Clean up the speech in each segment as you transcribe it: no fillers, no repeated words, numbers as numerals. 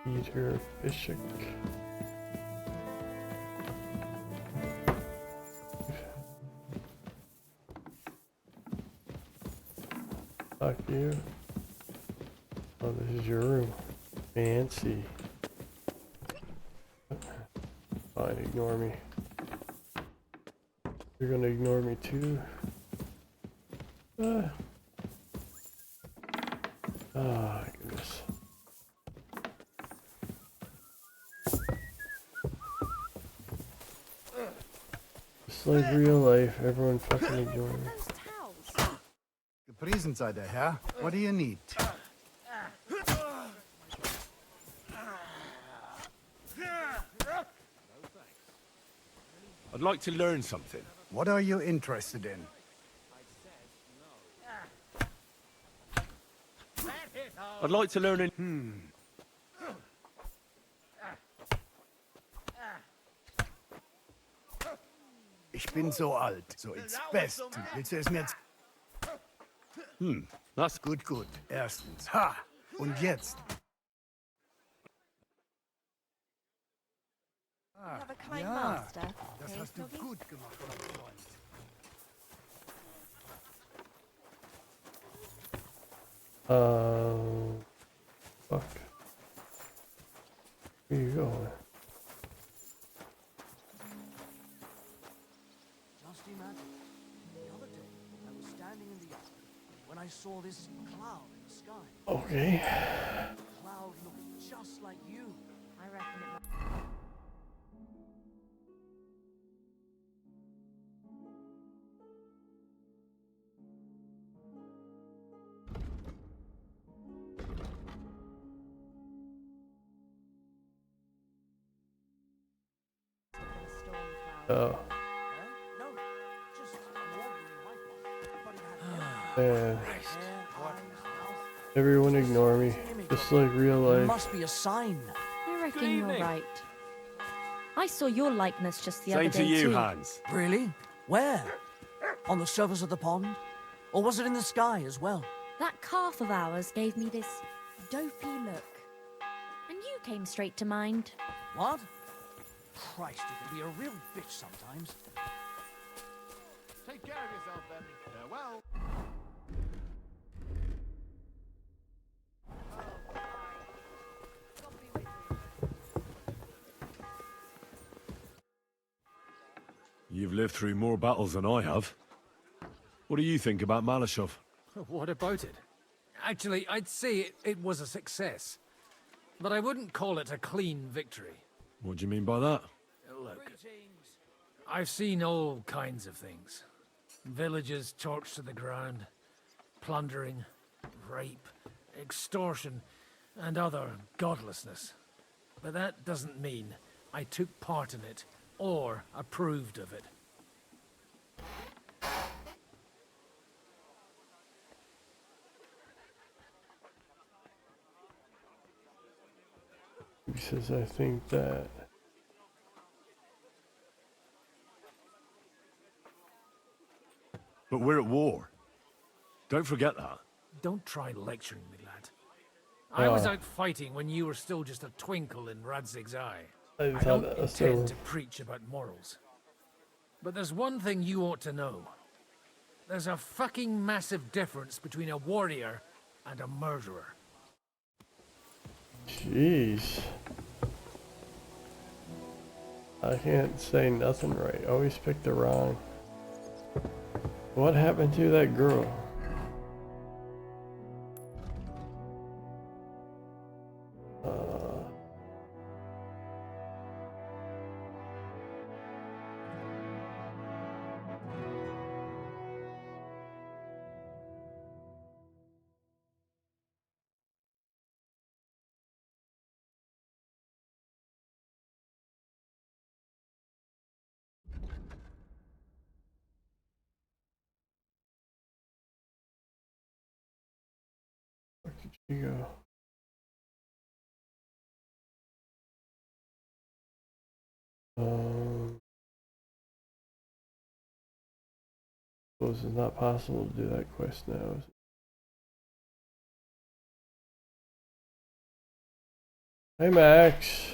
Peter Bishop. Fuck you. Oh, this is your room. Fancy. Fine, ignore me. You're gonna ignore me too. Ah, goodness. Just like real life, everyone fucking ignore me. Gepriesen sei der Herr. What do you need? I'd like to learn something. What are you interested in? I'd like to learn Ich bin so alt, so ins Beste. Willst du es mir jetzt? That's Gut, gut. Erstens. Ha! Und jetzt? Have a kind Ja, master. das eh, hast du Doggy? gut gemacht, mein Freund. Fuck. Where you going? Just imagine, the other day I was standing in the yard when I saw this cloud in the sky. Okay. The cloud looked just like you. I reckon it must. Oh, No, just an ordinary white one. But it had man. hair, eyes, mouth. Everyone ignore me. Just like real It life. must be a sign. I reckon you're evening. right. I saw your likeness just the same other to day you, too. Hans. Really? Where? On the surface of the pond? Or was it in the sky as well? That calf of ours gave me this dopey look. And you came straight to mind. What? Christ, you can be a real bitch sometimes. Take care of yourself then. Farewell. You've lived through more battles than I have. What do you think about Malashov? What about it? Actually, I'd say it was a success. But I wouldn't call it a clean victory. What do you mean by that? Look, I've seen all kinds of things. Villages torched to the ground, plundering, rape, extortion, and other godlessness. But that doesn't mean I took part in it or approved of it. He says, I think that. But we're at war. Don't forget that. Don't try lecturing me, lad. I was out fighting when you were still just a twinkle in Radzig's eye. I I thought don't that was intend so. to preach about morals. But there's one thing you ought to know. There's a fucking massive difference between a warrior and a murderer. Jeez. I can't say nothing right. Always pick the wrong. What happened to that girl? Where did she go? Suppose it's not possible to do that quest now, is it? Hey, Max.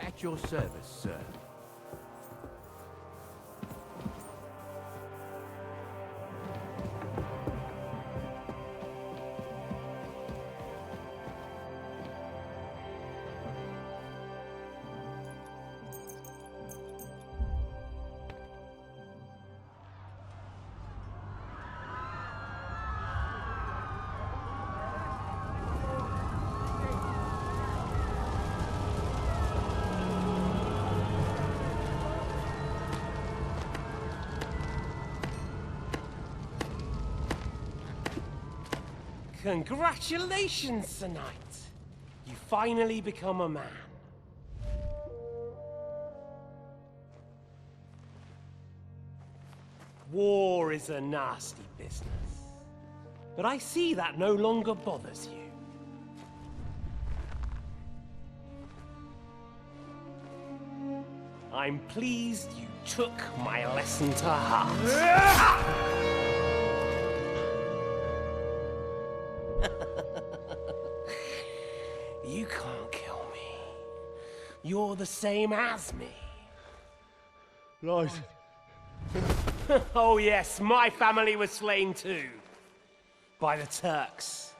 At your service, sir. Congratulations, Sir Knight. You finally become a man. War is a nasty business. But I see that no longer bothers you. I'm pleased you took my lesson to heart. You can't kill me. You're the same as me. Right. Oh yes, my family was slain too. By the Turks.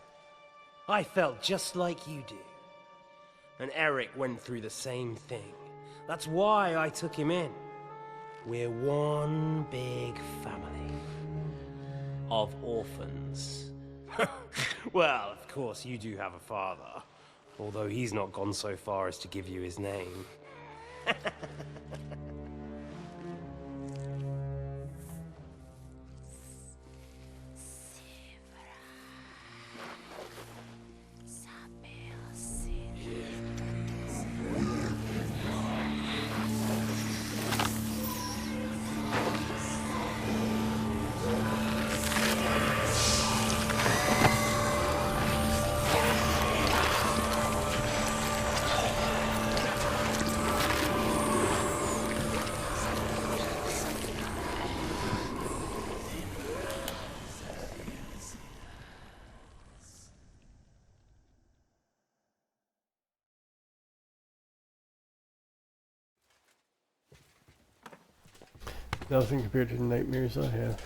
I felt just like you do. And Eric went through the same thing. That's why I took him in. We're one big family. Of orphans. Well, of course, you do have a father. Although he's not gone so far as to give you his name. Nothing compared to the nightmares I have.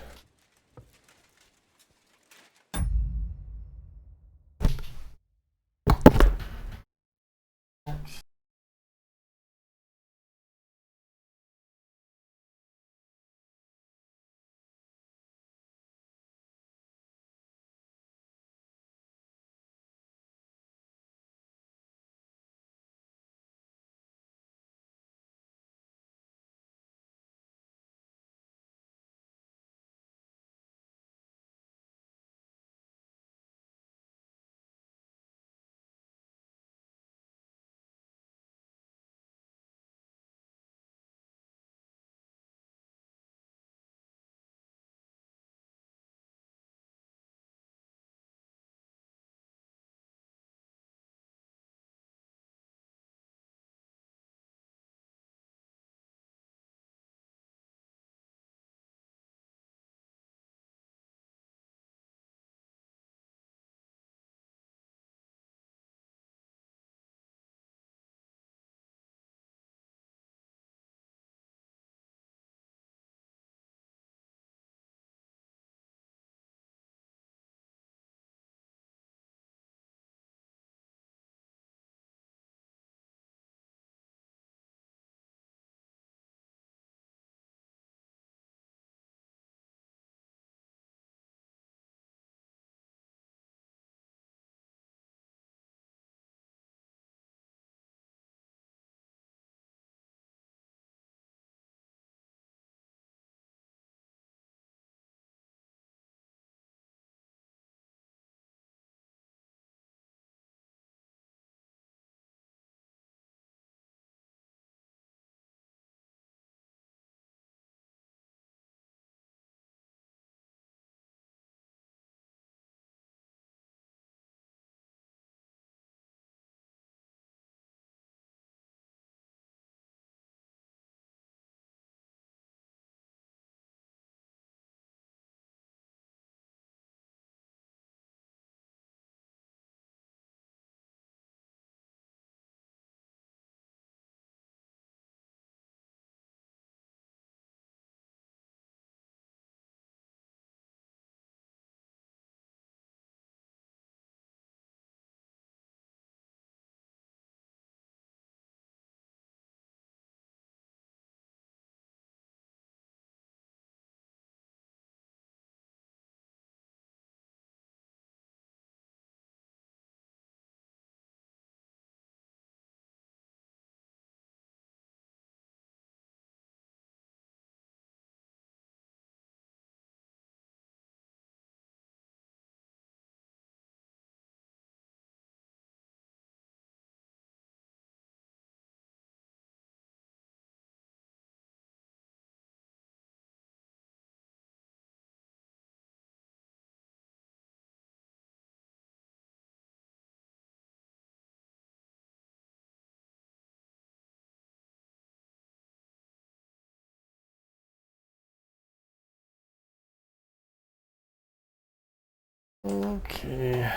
Okay.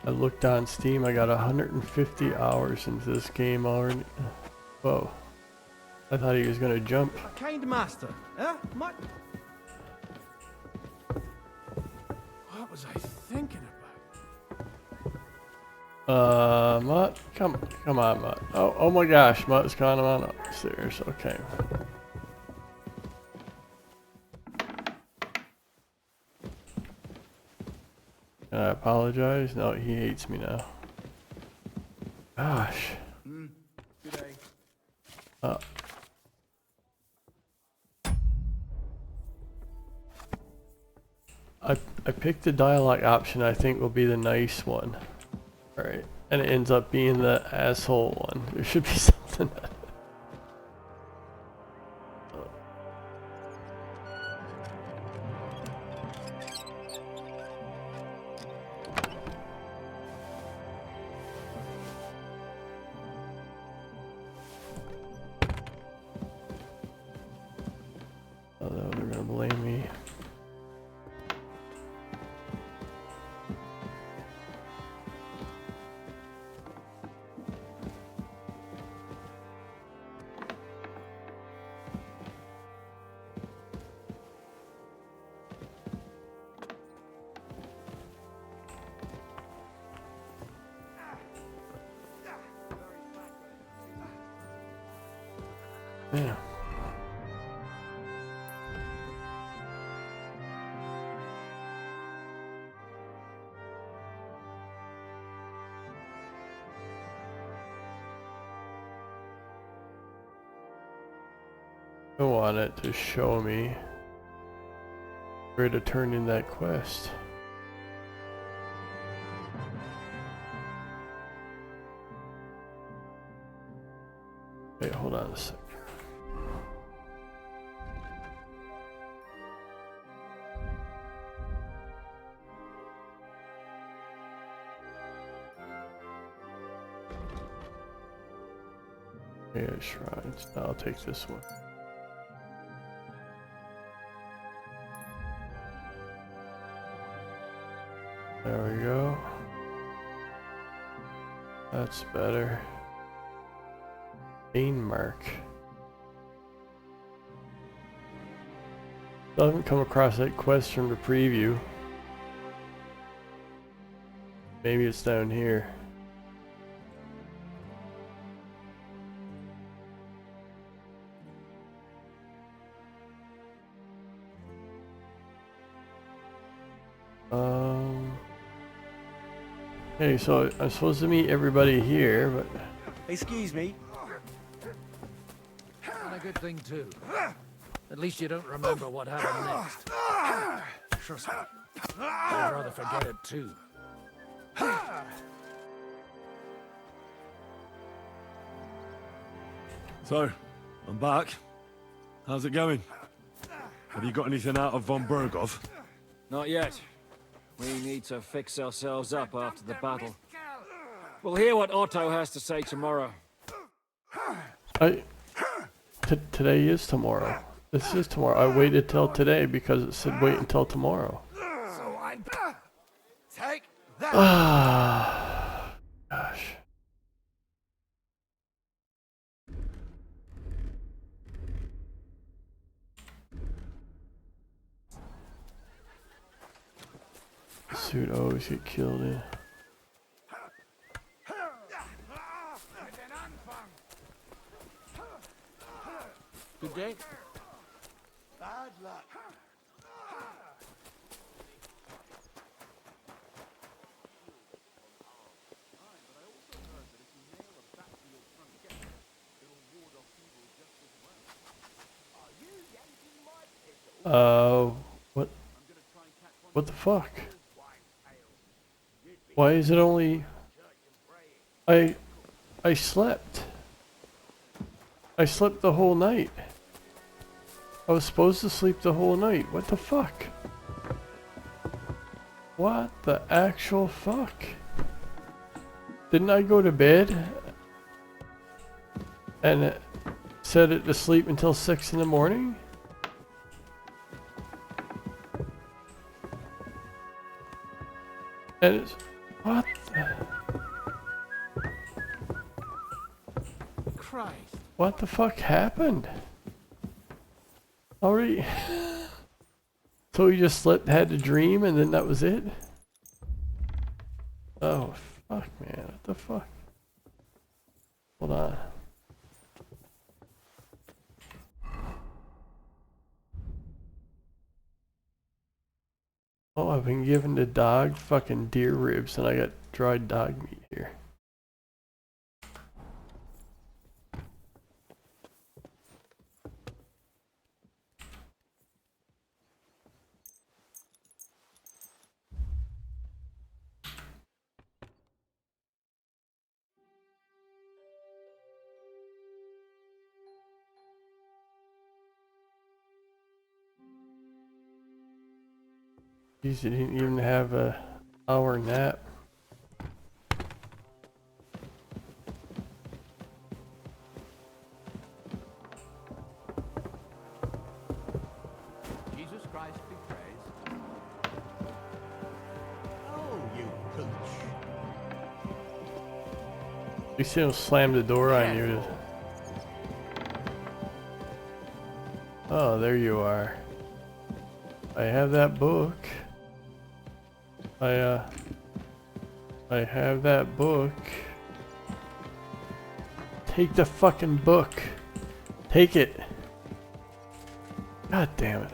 I looked on Steam, I got 150 hours into this game already. Whoa. I thought he was gonna jump. A kind master, eh? What was I thinking about? Mutt, come on, Mutt. Oh my gosh, Mutt's gone on upstairs. Okay. Can I apologize? No, he hates me now. Gosh. Good day. I picked the dialogue option I think will be the nice one. Alright. And it ends up being the asshole one. There should be something. Oh, they're gonna blame me. Yeah. I want it to show me where to turn in that quest. Wait, hold on a sec. Yeah, shrines. I'll take this one. There we go. That's better. Pain mark. I haven't come across that quest from the preview. Maybe it's down here. Okay, so I'm supposed to meet everybody here, but Excuse me. And a good thing too. At least you don't remember what happened next. Trust me. I'd rather forget it too. So, I'm back. How's it going? Have you got anything out of von Bergov? Not yet. We need to fix ourselves up after the battle. We'll hear what Otto has to say tomorrow. Today is tomorrow. This is tomorrow. I waited till today because it said wait until tomorrow. So I take that. Ah, gosh. Suit always get killed in. Good day. Bad luck. What the fuck? Why is it only... I slept. I slept the whole night. I was supposed to sleep the whole night. What the fuck? What the actual fuck? Didn't I go to bed and set it to sleep until 6 in the morning? And it's... What the... Christ. What the fuck happened? Already... So we just slept, had a dream, and then that was it? Oh, fuck, man. What the fuck? Hold on. Oh, I've been giving the dog fucking deer ribs, and I got dried dog meat here. Jeez, you didn't even have a hour nap. Jesus Christ be praised. Oh, you pooch. At least they don't slam the door on you. Oh, there you are. I have that book. I have that book. Take the fucking book. Take it. God damn it.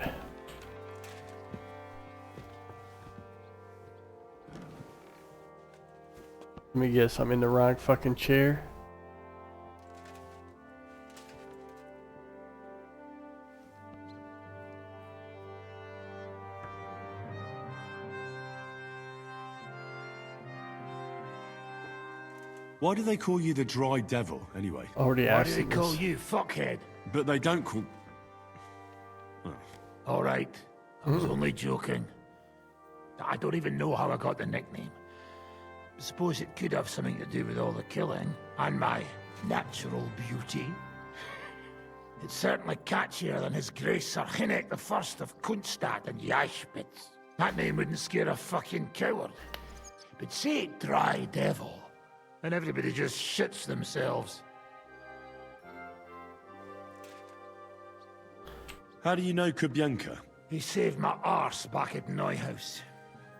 Let me guess, I'm in the wrong fucking chair. Why do they call you the Dry Devil, anyway? Already Why asked do they him call this. you fuckhead? But they don't call... All right, I was only joking. I don't even know how I got the nickname. Suppose it could have something to do with all the killing and my natural beauty. It's certainly catchier than His Grace Sir Hinnick the First of Kunstadt and Yashpitz. That name wouldn't scare a fucking coward. But say Dry Devil, and everybody just shits themselves. How do you know Kubyanka? He saved my arse back at Neuhaus.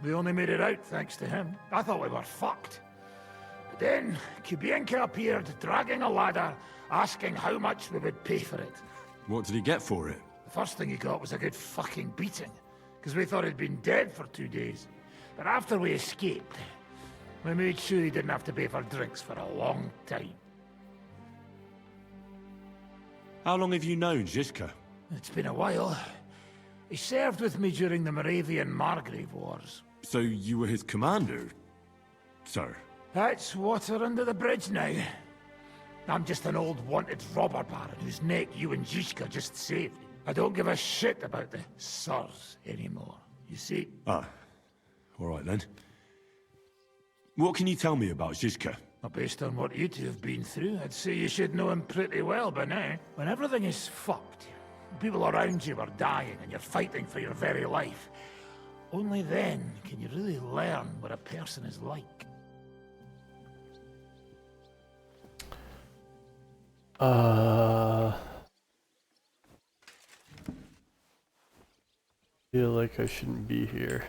We only made it out thanks to him. I thought we were fucked. But then, Kubyanka appeared, dragging a ladder, asking how much we would pay for it. What did he get for it? The first thing he got was a good fucking beating, because we thought he'd been dead for 2 days. But after we escaped, we made sure he didn't have to pay for drinks for a long time. How long have you known Zizka? It's been a while. He served with me during the Moravian Margrave Wars. So you were his commander, sir? That's water under the bridge now. I'm just an old wanted robber baron whose neck you and Zizka just saved. I don't give a shit about the sirs anymore, you see? Ah, all right then. What can you tell me about Zizka? Well, based on what you two have been through, I'd say you should know him pretty well by now. When everything is fucked, people around you are dying and you're fighting for your very life, only then can you really learn what a person is like. Feel like I shouldn't be here.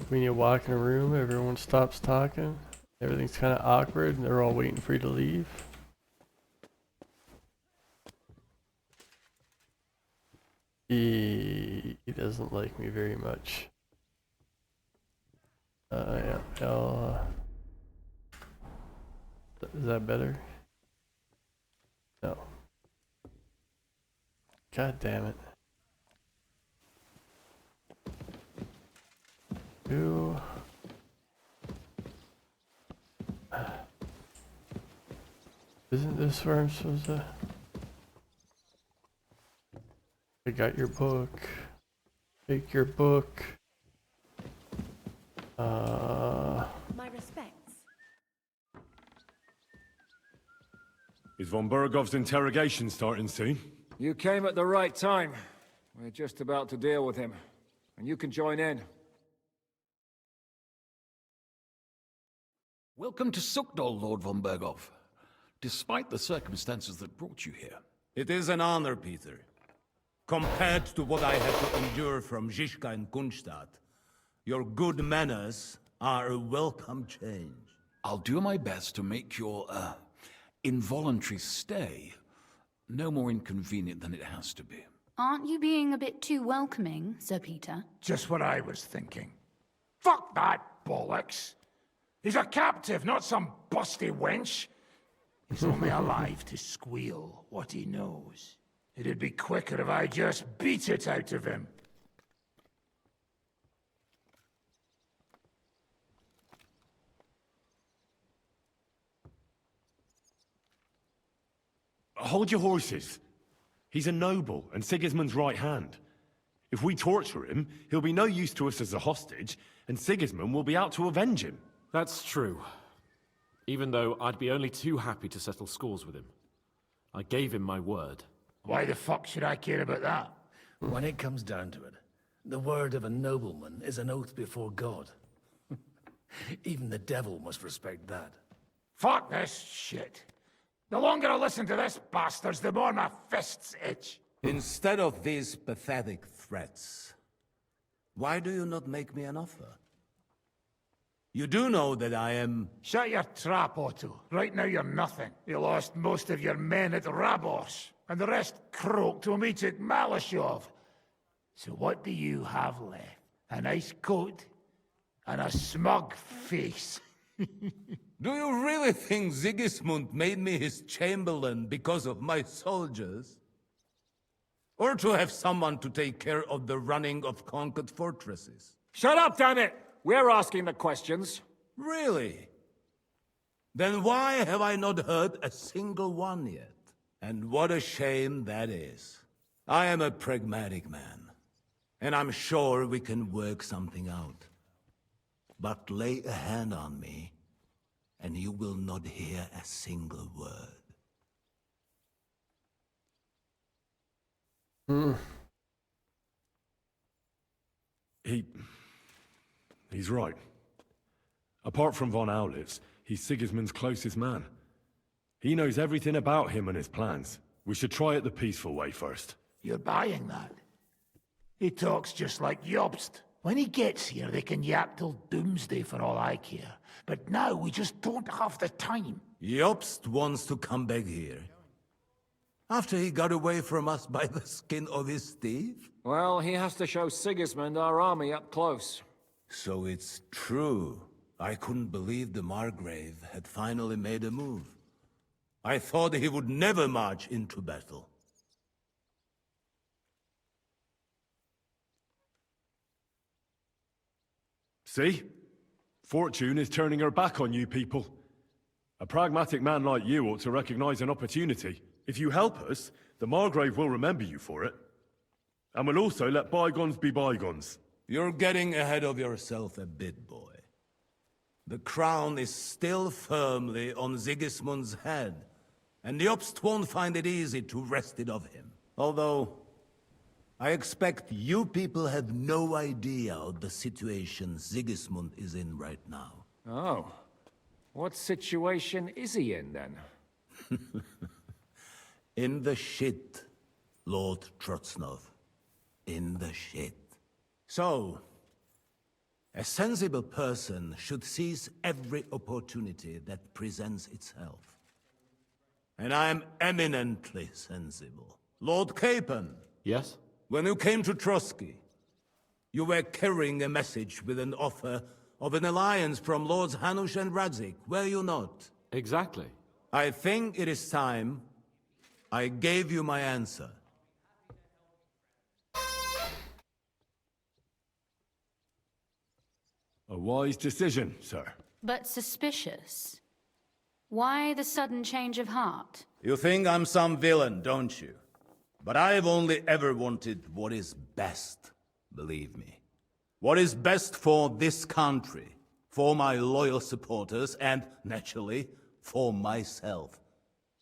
When you walk in a room, everyone stops talking. Everything's kind of awkward and they're all waiting for you to leave. He doesn't like me very much. Yeah, is that better? No. God damn it. Who? Isn't this where I'm supposed to? I got your book. Take your book. My respects. Is von Bergov's interrogation starting soon? You came at the right time. We're just about to deal with him. And you can join in. Welcome to Sukdol, Lord von Bergov. Despite the circumstances that brought you here. It is an honor, Peter. Compared to what I had to endure from Zizka and Kunstadt, your good manners are a welcome change. I'll do my best to make your, involuntary stay no more inconvenient than it has to be. Aren't you being a bit too welcoming, Sir Peter? Just what I was thinking. Fuck that bollocks. He's a captive, not some busty wench. He's only alive to squeal what he knows. It'd be quicker if I just beat it out of him. Hold your horses. He's a noble and Sigismund's right hand. If we torture him, he'll be no use to us as a hostage, and Sigismund will be out to avenge him. That's true. Even though I'd be only too happy to settle scores with him. I gave him my word. Why the fuck should I care about that? When it comes down to it, the word of a nobleman is an oath before God. Even the devil must respect that. Fuck this shit. The longer I listen to this bastards, the more my fists itch. Instead of these pathetic threats, why do you not make me an offer? You do know that I am... Shut your trap, Otto. Right now you're nothing. You lost most of your men at Rabos, and the rest croaked when we took Malashov. So what do you have left? A nice coat and a smug face. Do you really think Sigismund made me his chamberlain because of my soldiers? Or to have someone to take care of the running of conquered fortresses? Shut up, damn it! We're asking the questions. Really? Then why have I not heard a single one yet? And what a shame that is. I am a pragmatic man, and I'm sure we can work something out. But lay a hand on me, and you will not hear a single word. He's right. Apart from von Aulitz, he's Sigismund's closest man. He knows everything about him and his plans. We should try it the peaceful way first. You're buying that? He talks just like Jobst. When he gets here, they can yap till doomsday for all I care. But now we just don't have the time. Jobst wants to come back here. After he got away from us by the skin of his teeth? Well, he has to show Sigismund our army up close. So it's true. I couldn't believe the Margrave had finally made a move. I thought he would never march into battle. See? Fortune is turning her back on you people. A pragmatic man like you ought to recognize an opportunity. If you help us, the Margrave will remember you for it. And will also let bygones be bygones. You're getting ahead of yourself a bit, boy. The crown is still firmly on Sigismund's head, and the Jobst won't find it easy to wrest it of him. Although, I expect you people have no idea of the situation Sigismund is in right now. Oh. What situation is he in, then? In the shit, Lord Trotznov. In the shit. So, a sensible person should seize every opportunity that presents itself. And I am eminently sensible. Lord Capon. Yes? When you came to Trotsky, you were carrying a message with an offer of an alliance from Lords Hanush and Radzik, were you not? Exactly. I think it is time I gave you my answer. A wise decision, sir. But suspicious. Why the sudden change of heart? You think I'm some villain, don't you? But I've only ever wanted what is best, believe me. What is best for this country, for my loyal supporters, and, naturally, for myself.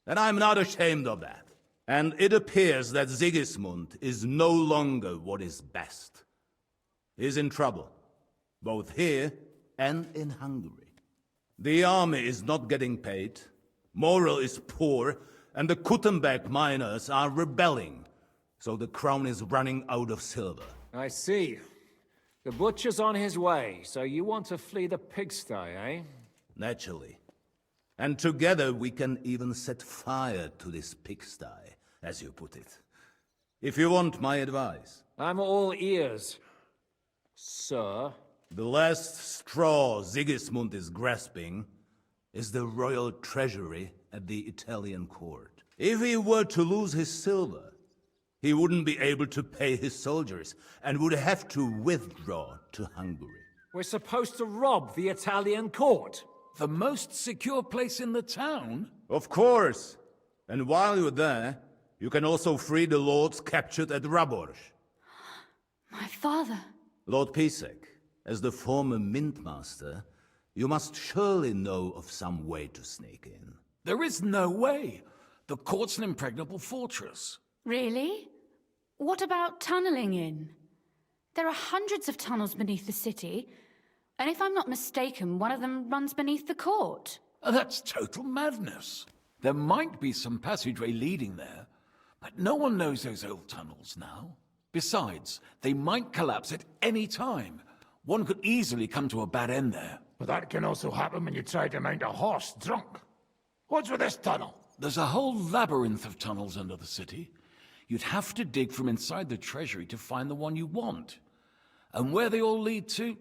And I'm not ashamed of that. And it appears that Sigismund is no longer what is best. He's in trouble, both here and in Hungary. The army is not getting paid, morale is poor, and the Kuttenberg miners are rebelling, so the crown is running out of silver. I see. The butcher's on his way, so you want to flee the pigsty, eh? Naturally. And together we can even set fire to this pigsty, as you put it. If you want my advice. I'm all ears, sir. The last straw Sigismund is grasping is the royal treasury at the Italian court. If he were to lose his silver, he wouldn't be able to pay his soldiers and would have to withdraw to Hungary. We're supposed to rob the Italian court. The most secure place in the town? Of course. And while you're there, you can also free the lords captured at Raborz. My father. Lord Pisek, as the former mintmaster, you must surely know of some way to sneak in. There is no way. The court's an impregnable fortress. Really? What about tunneling in? There are hundreds of tunnels beneath the city, and if I'm not mistaken, one of them runs beneath the court. That's total madness. There might be some passageway leading there, but no one knows those old tunnels now. Besides, they might collapse at any time. One could easily come to a bad end there. But that can also happen when you try to mount a horse drunk. What's with this tunnel? There's a whole labyrinth of tunnels under the city. You'd have to dig from inside the treasury to find the one you want. And where they all lead to,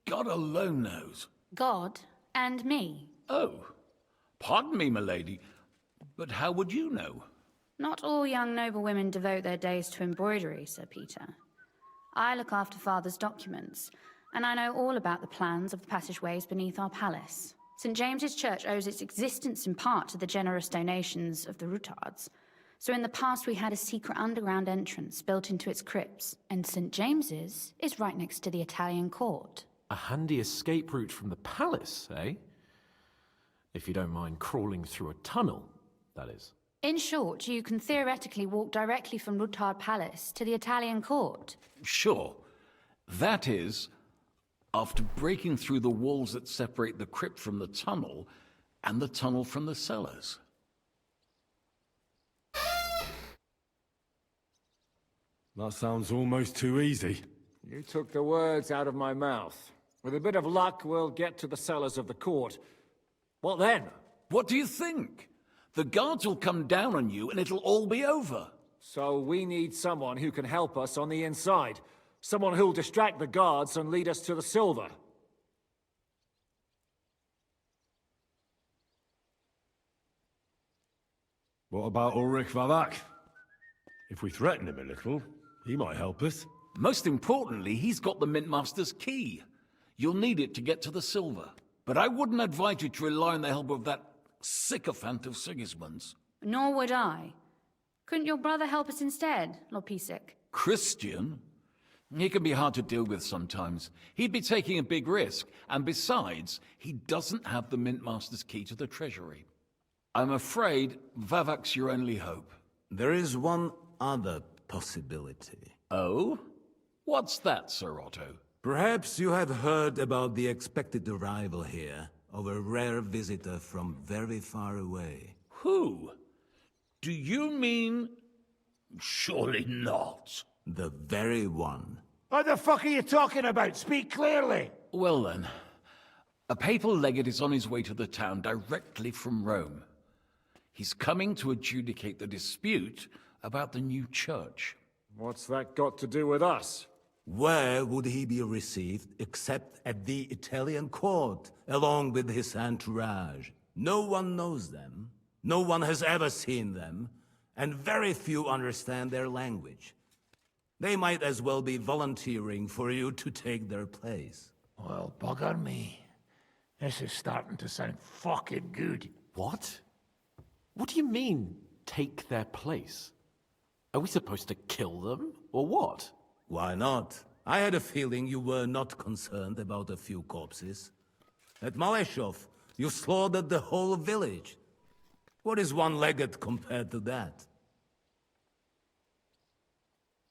God alone knows. God and me. Oh, pardon me, milady, but how would you know? Not all young noble women devote their days to embroidery, Sir Peter. I look after Father's documents, and I know all about the plans of the passageways beneath our palace. St. James's Church owes its existence in part to the generous donations of the Routards. So in the past we had a secret underground entrance built into its crypts, and St. James's is right next to the Italian court. A handy escape route from the palace, eh? If you don't mind crawling through a tunnel, that is. In short, you can theoretically walk directly from Routard Palace to the Italian court. Sure. That is, after breaking through the walls that separate the crypt from the tunnel, and the tunnel from the cellars. That sounds almost too easy. You took the words out of my mouth. With a bit of luck, we'll get to the cellars of the court. What then? What do you think? The guards will come down on you and it'll all be over. So we need someone who can help us on the inside. Someone who'll distract the guards and lead us to the silver. What about Ulrich Vavak? If we threaten him a little, he might help us. Most importantly, he's got the Mintmaster's key. You'll need it to get to the silver. But I wouldn't advise you to rely on the help of that sycophant of Sigismund's. Nor would I. Couldn't your brother help us instead, Lord Pisek? Christian? He can be hard to deal with sometimes. He'd be taking a big risk, and besides, he doesn't have the Mintmaster's key to the treasury. I'm afraid Vavak's your only hope. There is one other possibility. Oh? What's that, Sir Otto? Perhaps you have heard about the expected arrival here of a rare visitor from very far away. Who? Do you mean... Surely not. The very one. What the fuck are you talking about? Speak clearly. Well then, a papal legate is on his way to the town directly from Rome. He's coming to adjudicate the dispute about the new church. What's that got to do with us? Where would he be received except at the Italian court, along with his entourage? No one knows them, no one has ever seen them, and very few understand their language. They might as well be volunteering for you to take their place. Well, bugger me. This is starting to sound fucking good. What? What do you mean, take their place? Are we supposed to kill them, or what? Why not? I had a feeling you were not concerned about a few corpses. At Maleshov, you slaughtered the whole village. What is one legate compared to that?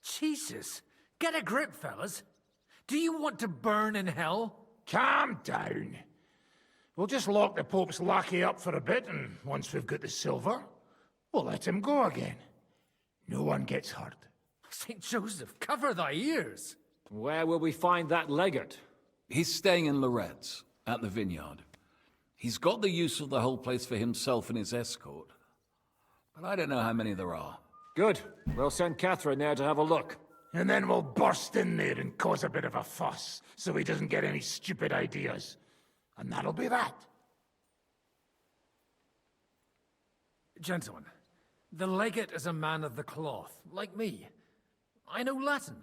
Jesus! Get a grip, fellas! Do you want to burn in hell? Calm down. We'll just lock the Pope's lackey up for a bit, and once we've got the silver, we'll let him go again. No one gets hurt. St. Joseph, cover thy ears! Where will we find that legate? He's staying in Loretz, at the vineyard. He's got the use of the whole place for himself and his escort. But I don't know how many there are. Good. We'll send Catherine there to have a look. And then we'll burst in there and cause a bit of a fuss, so he doesn't get any stupid ideas. And that'll be that. Gentlemen, the legate is a man of the cloth, like me. I know Latin,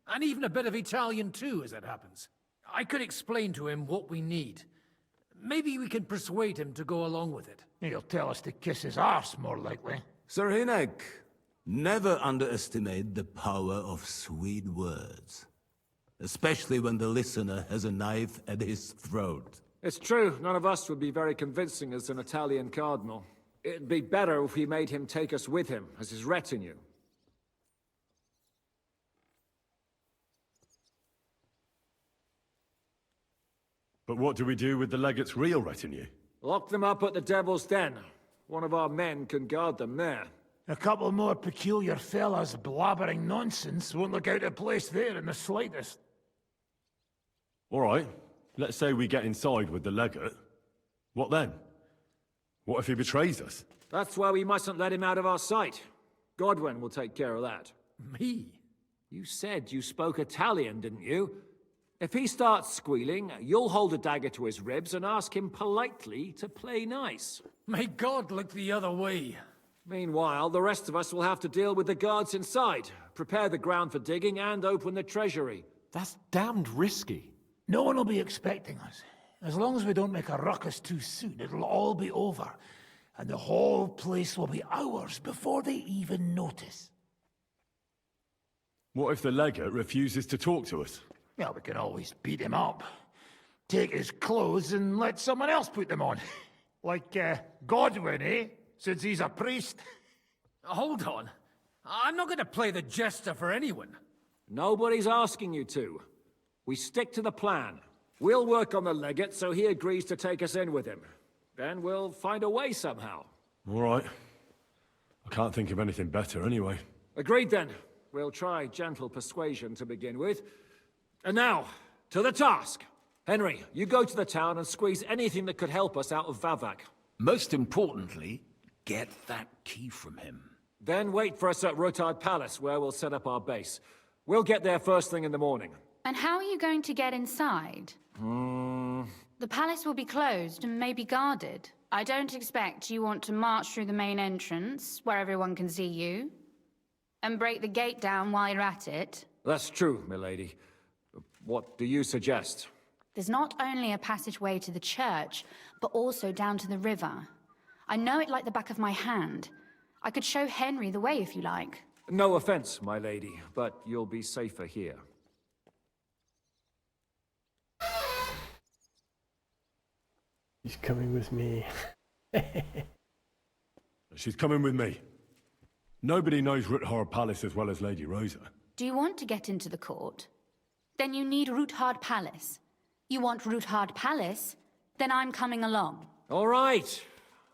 and even a bit of Italian too, as it happens. I could explain to him what we need. Maybe we can persuade him to go along with it. He'll tell us to kiss his arse, more likely. Sir Hinek, never underestimate the power of sweet words. Especially when the listener has a knife at his throat. It's true, none of us would be very convincing as an Italian cardinal. It'd be better if we made him take us with him, as his retinue. But what do we do with the legate's real retinue? Lock them up at the Devil's Den. One of our men can guard them there. A couple more peculiar fellas blabbering nonsense won't look out of place there in the slightest. All right, let's say we get inside with the legate. What then? What if he betrays us? That's why we mustn't let him out of our sight. Godwin will take care of that. Me? You said you spoke Italian, didn't you? If he starts squealing, you'll hold a dagger to his ribs and ask him politely to play nice. May God look the other way. Meanwhile, the rest of us will have to deal with the guards inside, prepare the ground for digging, and open the treasury. That's damned risky. No one will be expecting us. As long as we don't make a ruckus too soon, it'll all be over. And the whole place will be ours before they even notice. What if the legate refuses to talk to us? Well, we can always beat him up. Take his clothes and let someone else put them on. Like, Godwin, eh? Since he's a priest. Hold on. I'm not going to play the jester for anyone. Nobody's asking you to. We stick to the plan. We'll work on the legate so he agrees to take us in with him. Then we'll find a way somehow. All right. I can't think of anything better anyway. Agreed then. We'll try gentle persuasion to begin with. And now, to the task. Henry, you go to the town and squeeze anything that could help us out of Vavak. Most importantly, get that key from him. Then wait for us at Rotard Palace, where we'll set up our base. We'll get there first thing in the morning. And how are you going to get inside? The palace will be closed and maybe guarded. I don't expect you want to march through the main entrance, where everyone can see you, and break the gate down while you're at it. That's true, milady. What do you suggest? There's not only a passageway to the church, but also down to the river. I know it like the back of my hand. I could show Henry the way if you like. No offense, my lady, but you'll be safer here. He's coming with me. She's coming with me. Nobody knows Rutgard Palace as well as Lady Rosa. Do you want to get into the court? Then you need Rutgard Palace. You want Rutgard Palace? Then I'm coming along. All right.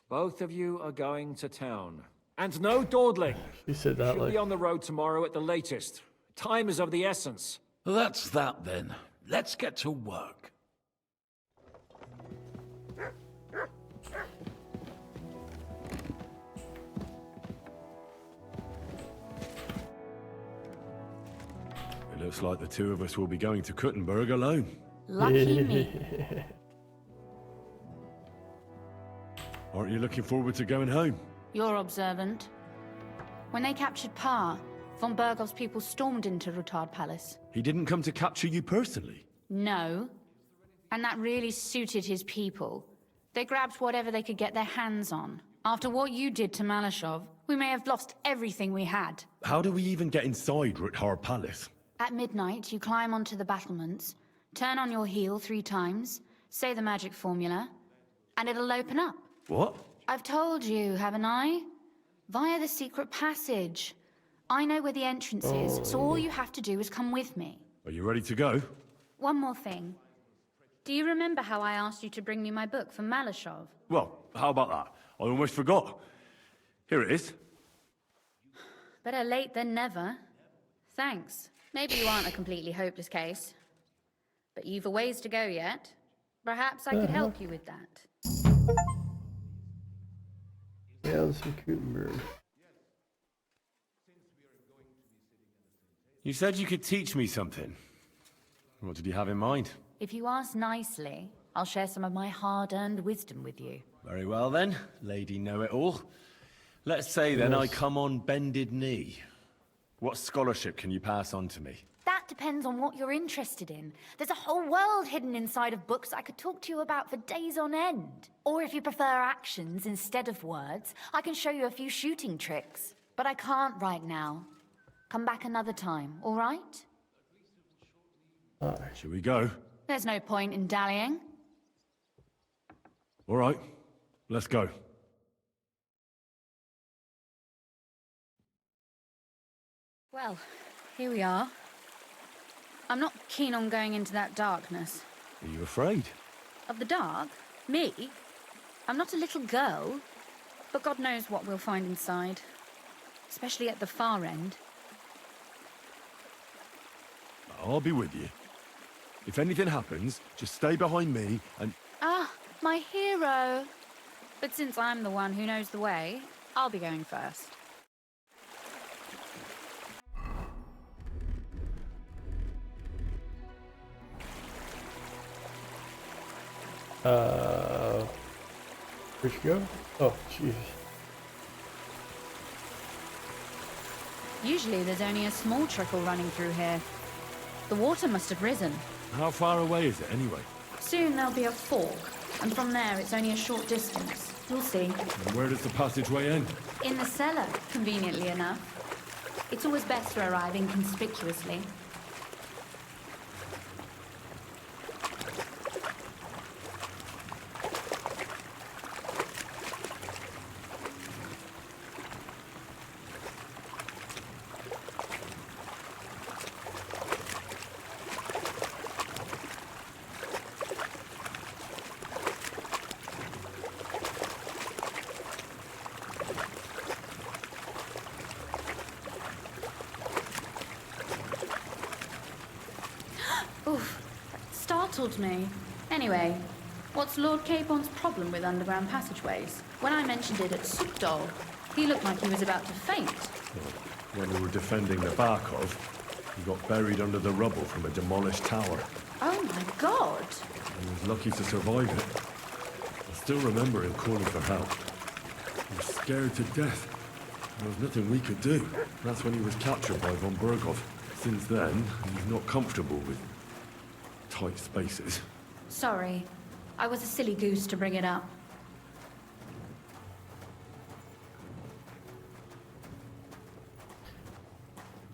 Both of you are going to town. And no dawdling. You said that She'll like... be on the road tomorrow at the latest. Time is of the essence. That's that then. Let's get to work. It looks like the two of us will be going to Kuttenberg alone. Lucky me. Aren't you looking forward to going home? You're observant. When they captured Pa, von Bergov's people stormed into Rutgard Palace. He didn't come to capture you personally? No. And that really suited his people. They grabbed whatever they could get their hands on. After what you did to Malashov, we may have lost everything we had. How do we even get inside Rutgard Palace? At midnight, you climb onto the battlements, turn on your heel 3 times, say the magic formula, and it'll open up. What? I've told you, haven't I? Via the secret passage. I know where the entrance is, so all you have to do is come with me. Are you ready to go? One more thing. Do you remember how I asked you to bring me my book from Malashov? Well, how about that? I almost forgot. Here it is. Better late than never. Thanks. Maybe you aren't a completely hopeless case. But you've a ways to go yet. Perhaps I could help you with that. Yeah, some Gutenberg. You said you could teach me something. What did you have in mind? If you ask nicely, I'll share some of my hard-earned wisdom with you. Very well then, Lady Know-It-All. Let's say then I come on bended knee. What scholarship can you pass on to me? That depends on what you're interested in. There's a whole world hidden inside of books I could talk to you about for days on end. Or if you prefer actions instead of words, I can show you a few shooting tricks. But I can't right now. Come back another time, all right? Shall we go? There's no point in dallying. All right, let's go. Well, here we are. I'm not keen on going into that darkness. Are you afraid? Of the dark? Me? I'm not a little girl. But God knows what we'll find inside. Especially at the far end. I'll be with you. If anything happens, just stay behind me and... Ah, my hero. But since I'm the one who knows the way, I'll be going first. Where'd you go? Oh, jeez. Usually there's only a small trickle running through here. The water must have risen. How far away is it anyway? Soon there'll be a fork, and from there it's only a short distance. You'll see. And where does the passageway end? In the cellar, conveniently enough. It's always best to arrive inconspicuously. Oof, that startled me. Anyway, what's Lord Capon's problem with underground passageways? When I mentioned it at Supdol, he looked like he was about to faint. When we were defending the Barkov, he got buried under the rubble from a demolished tower. Oh my god! He was lucky to survive it. I still remember him calling for help. He was scared to death. There was nothing we could do. That's when he was captured by von Burgov. Since then, he's not comfortable with tight spaces. Sorry. I was a silly goose to bring it up.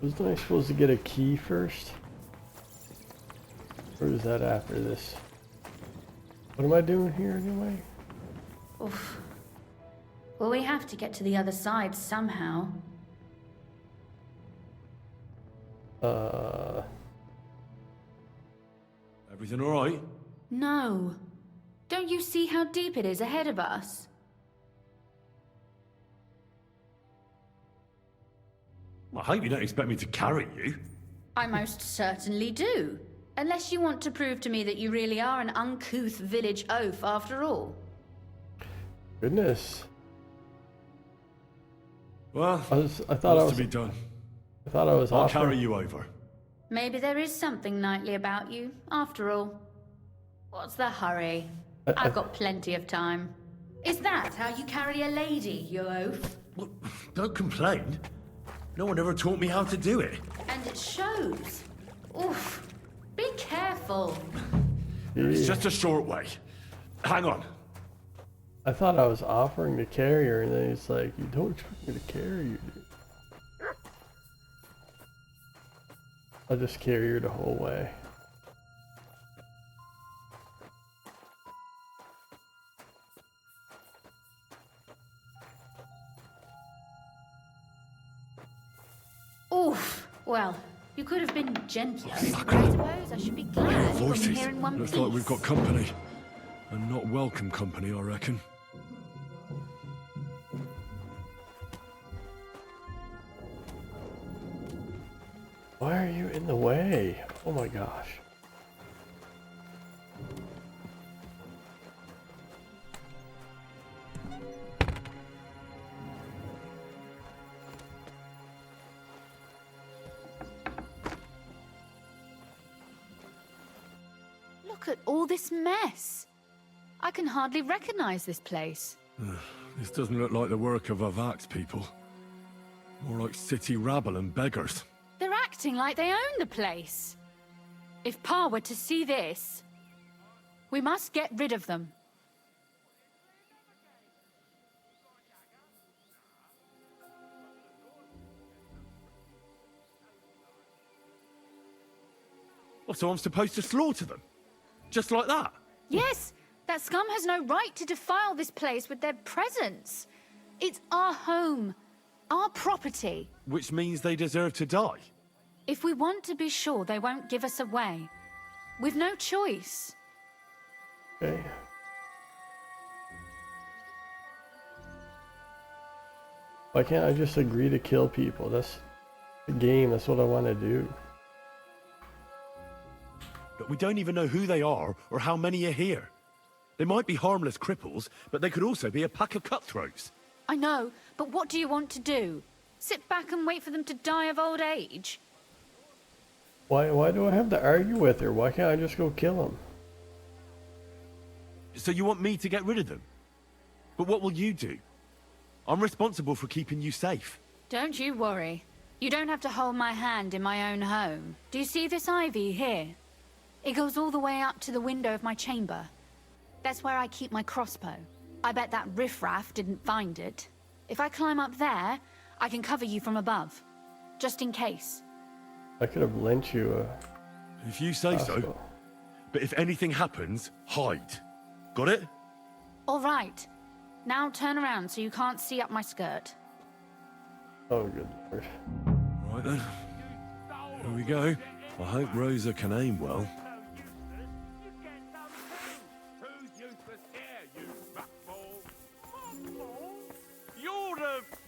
Wasn't I supposed to get a key first? Or is that after this? What am I doing here anyway? Oof. Well, we have to get to the other side somehow. Everything all right? No. Don't you see how deep it is ahead of us? I hope you don't expect me to carry you. I most certainly do. Unless you want to prove to me that you really are an uncouth village oaf after all. Goodness. Well, I thought I was to be done. I thought I was I'll offering- carry you over. Maybe there is something knightly about you, after all. What's the hurry? I've got plenty of time. Is that how you carry a lady, you oaf? Well, don't complain. No one ever taught me how to do it. And it shows. Oof. Be careful. It's just a short way. Hang on. I thought I was offering to carry her, and then he's like, "You don't expect me to carry you, dude." I'll just carry her the whole way. Oof. Well, you could have been gentler. I suppose I should be glad you got me here in one Looks piece. like we've got company. And not welcome company, I reckon. Why are you in the way? Oh my gosh. Look at all this mess. I can hardly recognize this place. This doesn't look like the work of Avak's people. More like city rabble and beggars. They're acting like they own the place. If Pa were to see this, we must get rid of them. Oh, so I'm supposed to slaughter them? Just like that? Yes, that scum has no right to defile this place with their presence. It's our home, our property. Which means they deserve to die. If we want to be sure they won't give us away, we've no choice. Okay. Why can't I just agree to kill people? That's the game. That's what I want to do. But we don't even know who they are or how many are here. They might be harmless cripples, but they could also be a pack of cutthroats. I know, but what do you want to do? Sit back and wait for them to die of old age? Why do I have to argue with her? Why can't I just go kill them? So you want me to get rid of them? But what will you do? I'm responsible for keeping you safe. Don't you worry. You don't have to hold my hand in my own home. Do you see this ivy here? It goes all the way up to the window of my chamber. That's where I keep my crossbow. I bet that riffraff didn't find it. If I climb up there, I can cover you from above. Just in case. I could have lent you If you say so. But if anything happens, hide. Got it? All right. Now turn around so you can't see up my skirt. Oh, good lord. Right then. Here we go. I hope Rosa can aim well.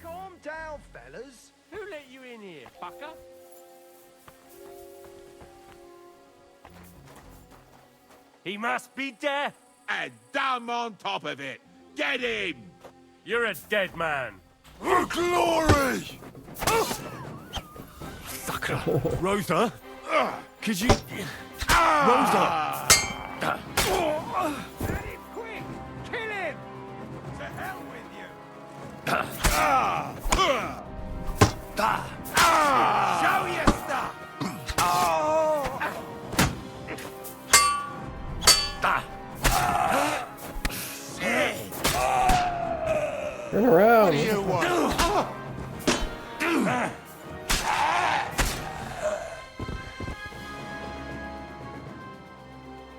Calm down, fellas. Who let you in here, fucker? He must be deaf. And damn on top of it. Get him! You're a dead man. For glory! Sucker! Rosa? Could you... Rosa! Let him quick! Kill him! To hell with you! Show your stuff! Turn around. What do you want?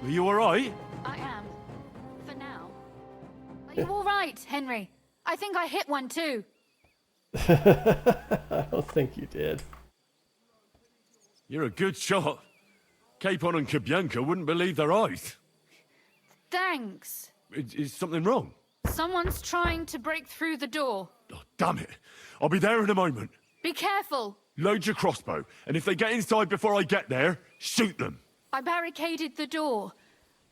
Are you alright? I am. For now. Are you all right, Henry? I think I hit one too. I don't think you did. You're a good shot. Capon and Kabianka wouldn't believe their eyes. Thanks. Is something wrong? Someone's trying to break through the door. Oh, damn it. I'll be there in a moment. Be careful. Load your crossbow, and if they get inside before I get there, shoot them. I barricaded the door.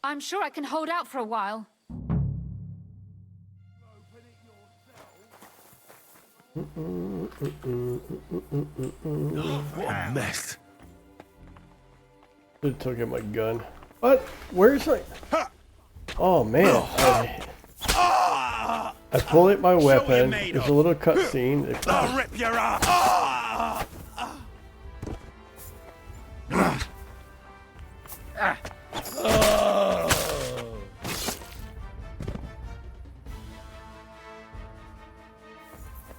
I'm sure I can hold out for a while. What a mess. Should have taken my gun. What? Where's my... Oh man. I pull out my weapon. There's a little cutscene. I'll rip your ass!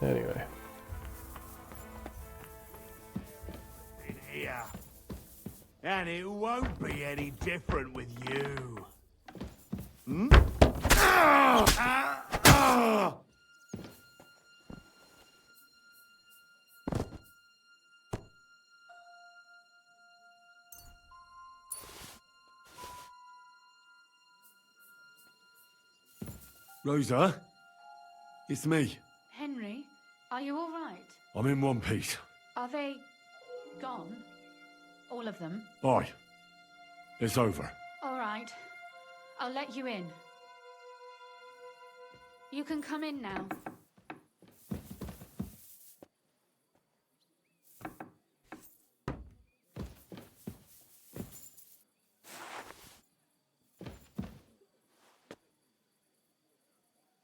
Anyway. In here. And it won't be any different with you. Rosa? It's me. Henry, are you all right? I'm in one piece. Are they gone? All of them? Aye. It's over. All right. I'll let you in. You can come in now.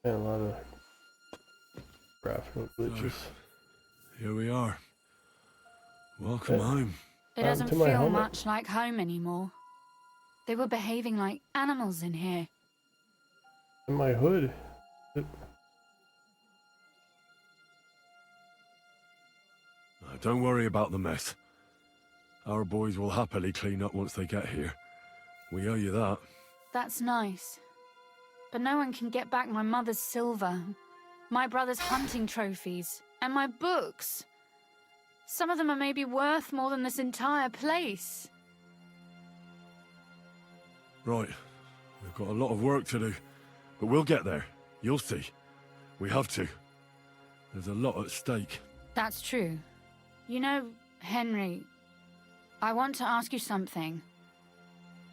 And a lot of graphical glitches. Here we are. Welcome home. It doesn't feel much like home anymore. They were behaving like animals in here. And my hood. Don't worry about the mess. Our boys will happily clean up once they get here. We owe you that. That's nice. But no one can get back my mother's silver, my brother's hunting trophies, and my books. Some of them are maybe worth more than this entire place. Right. We've got a lot of work to do. But we'll get there. You'll see. We have to. There's a lot at stake. That's true. You know, Henry, I want to ask you something.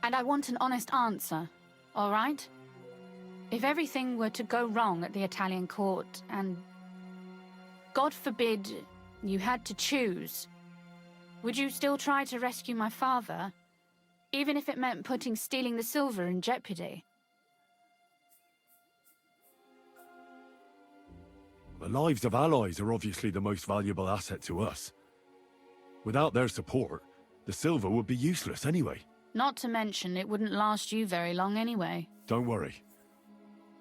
And I want an honest answer, all right? If everything were to go wrong at the Italian court and, God forbid, you had to choose, would you still try to rescue my father, even if it meant putting stealing the silver in jeopardy? The lives of allies are obviously the most valuable asset to us. Without their support, the silver would be useless anyway. Not to mention, it wouldn't last you very long anyway. Don't worry.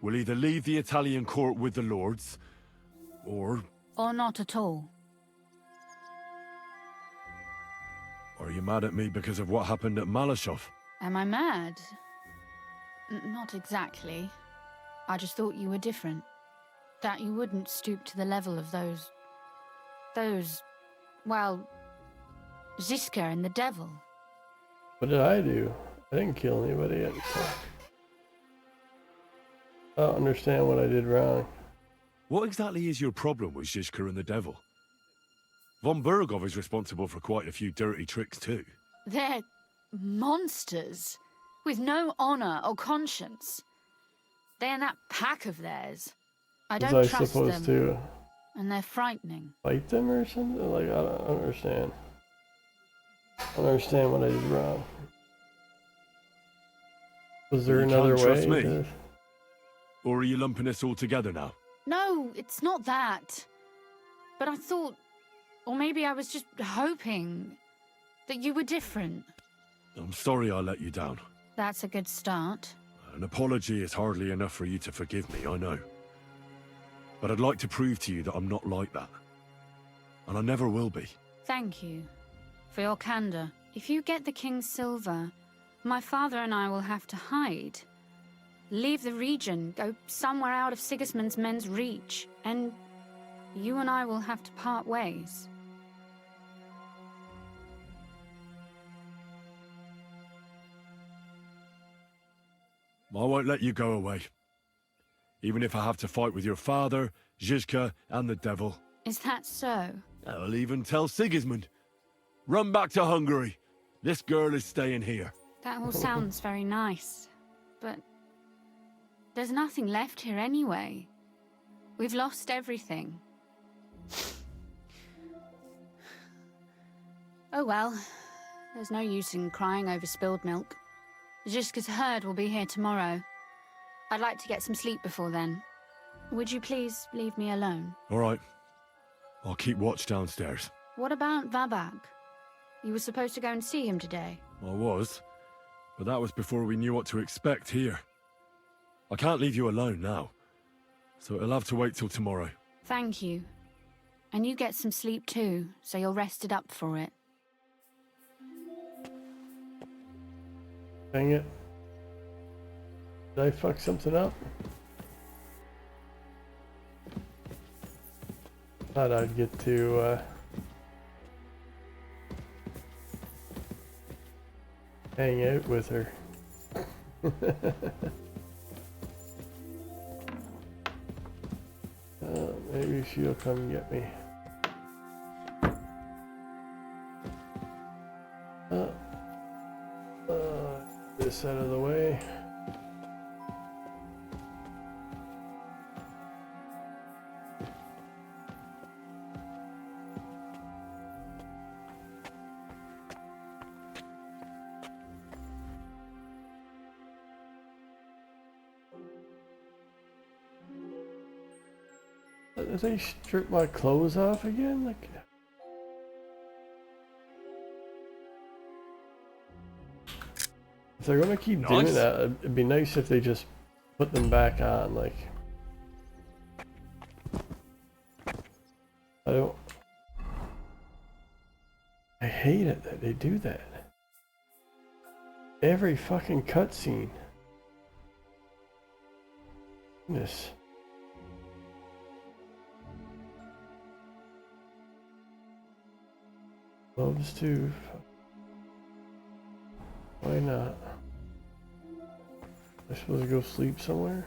We'll either leave the Italian court with the lords, or... Or not at all. Are you mad at me because of what happened at Malashov? Am I mad? Not exactly. I just thought you were different. That you wouldn't stoop to the level of those, well, Ziska and the devil. What did I do? I didn't kill anybody yet. So I don't understand what I did wrong. What exactly is your problem with Zizka and the devil? Von Burgov is responsible for quite a few dirty tricks too. They're monsters, with no honor or conscience. They're in that pack of theirs. I don't Was I trust supposed them, to and they're frightening. fight them or something? Like, I don't understand. I don't understand what I did wrong. Was there another way? Trust me? Or are you lumping us all together now? No, it's not that. But I thought, or maybe I was just hoping, that you were different. I'm sorry I let you down. That's a good start. An apology is hardly enough for you to forgive me, I know. But I'd like to prove to you that I'm not like that. And I never will be. Thank you for your candor. If you get the King's silver, my father and I will have to hide. Leave the region, go somewhere out of Sigismund's men's reach, and you and I will have to part ways. I won't let you go away. Even if I have to fight with your father, Zizka, and the devil. Is that so? I'll even tell Sigismund. Run back to Hungary. This girl is staying here. That all sounds very nice, but there's nothing left here anyway. We've lost everything. Oh well, there's no use in crying over spilled milk. Zizka's herd will be here tomorrow. I'd like to get some sleep before then. Would you please leave me alone? All right. I'll keep watch downstairs. What about Vabak? You were supposed to go and see him today. I was, but that was before we knew what to expect here. I can't leave you alone now, so it'll have to wait till tomorrow. Thank you. And you get some sleep too, so you're rested up for it. Dang it. Did I fuck something up? Thought I'd get to hang out with her. Maybe she'll come and get me. This out of the way. Did they strip my clothes off again? Like, if they're gonna keep doing that, it'd be nice if they just put them back on. Like, I hate it that they do that. Every fucking cutscene. Goodness. Loves to. Why not? Am I supposed to go sleep somewhere?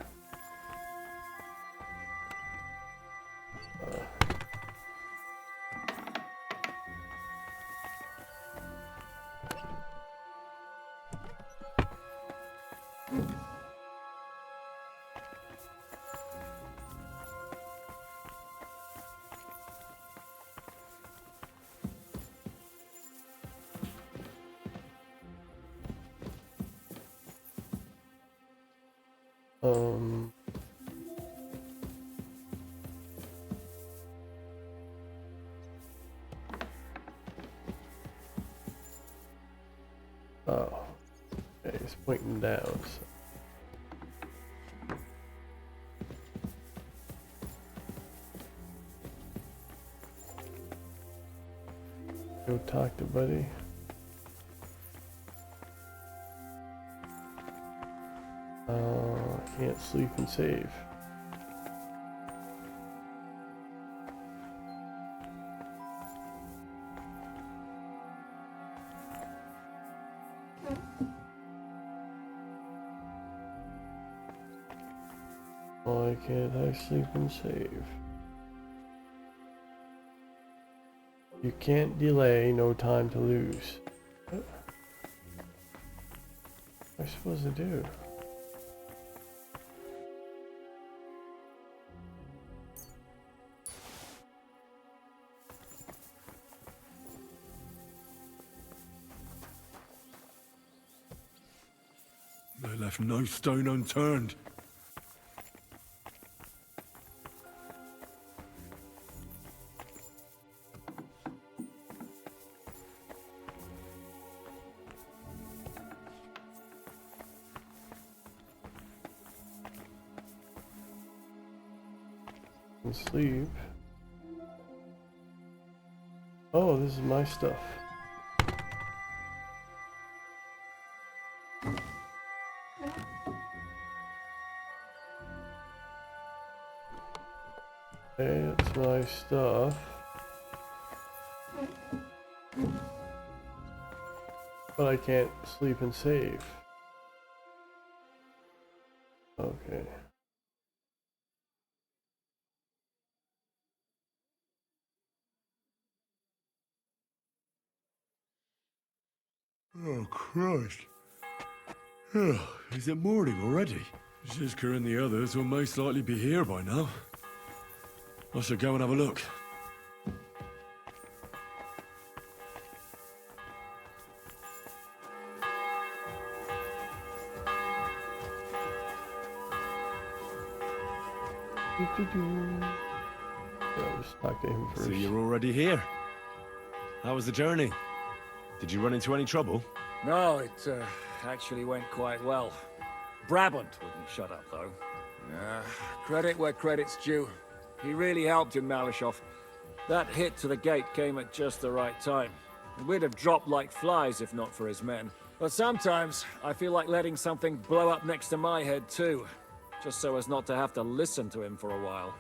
Oh, okay, it's pointing down. So. Go talk to Buddy. Can't sleep and save. Why can't I sleep and save? You can't delay, no time to lose. What am I supposed to do? They left no stone unturned. And sleep. Oh, this is my stuff. Okay, that's my stuff. But I can't sleep and save. Okay. Oh, Christ. Oh, is it morning already? Zizka and the others will most likely be here by now. I should go and have a look. Yeah, just talk to him first. So you're already here. How was the journey? Did you run into any trouble? No, it actually went quite well. Brabant wouldn't shut up, though. Credit where credit's due. He really helped in Malishov. That hit to the gate came at just the right time. We'd have dropped like flies if not for his men. But sometimes I feel like letting something blow up next to my head too, just so as not to have to listen to him for a while.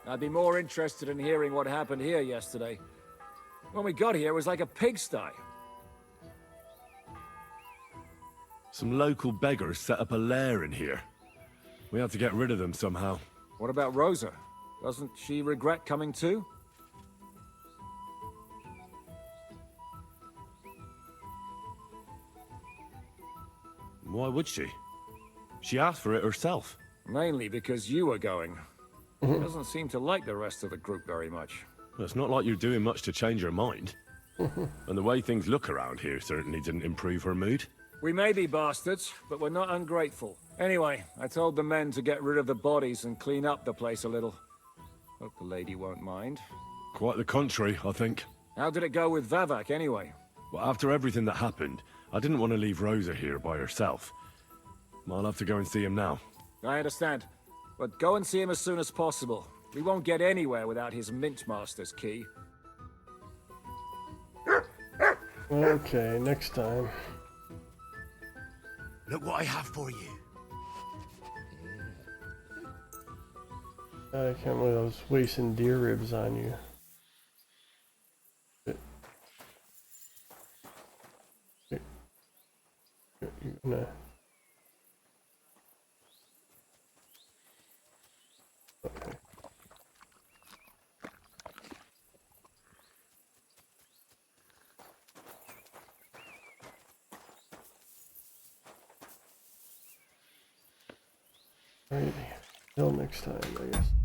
I'd be more interested in hearing what happened here yesterday. When we got here, it was like a pigsty. Some local beggars set up a lair in here. We had to get rid of them somehow. What about Rosa? Doesn't she regret coming too? Why would she? She asked for it herself. Mainly because you were going. She doesn't seem to like the rest of the group very much. Well, it's not like you're doing much to change her mind. And the way things look around here certainly didn't improve her mood. We may be bastards, but we're not ungrateful. Anyway, I told the men to get rid of the bodies and clean up the place a little. Hope the lady won't mind. Quite the contrary, I think. How did it go with Vavak, anyway? Well, after everything that happened, I didn't want to leave Rosa here by herself. I'll have to go and see him now. I understand. But go and see him as soon as possible. We won't get anywhere without his Mintmaster's key. Okay, next time. Look what I have for you. I can't believe I was wasting deer ribs on you. You're gonna... Okay. Alright, till next time, I guess.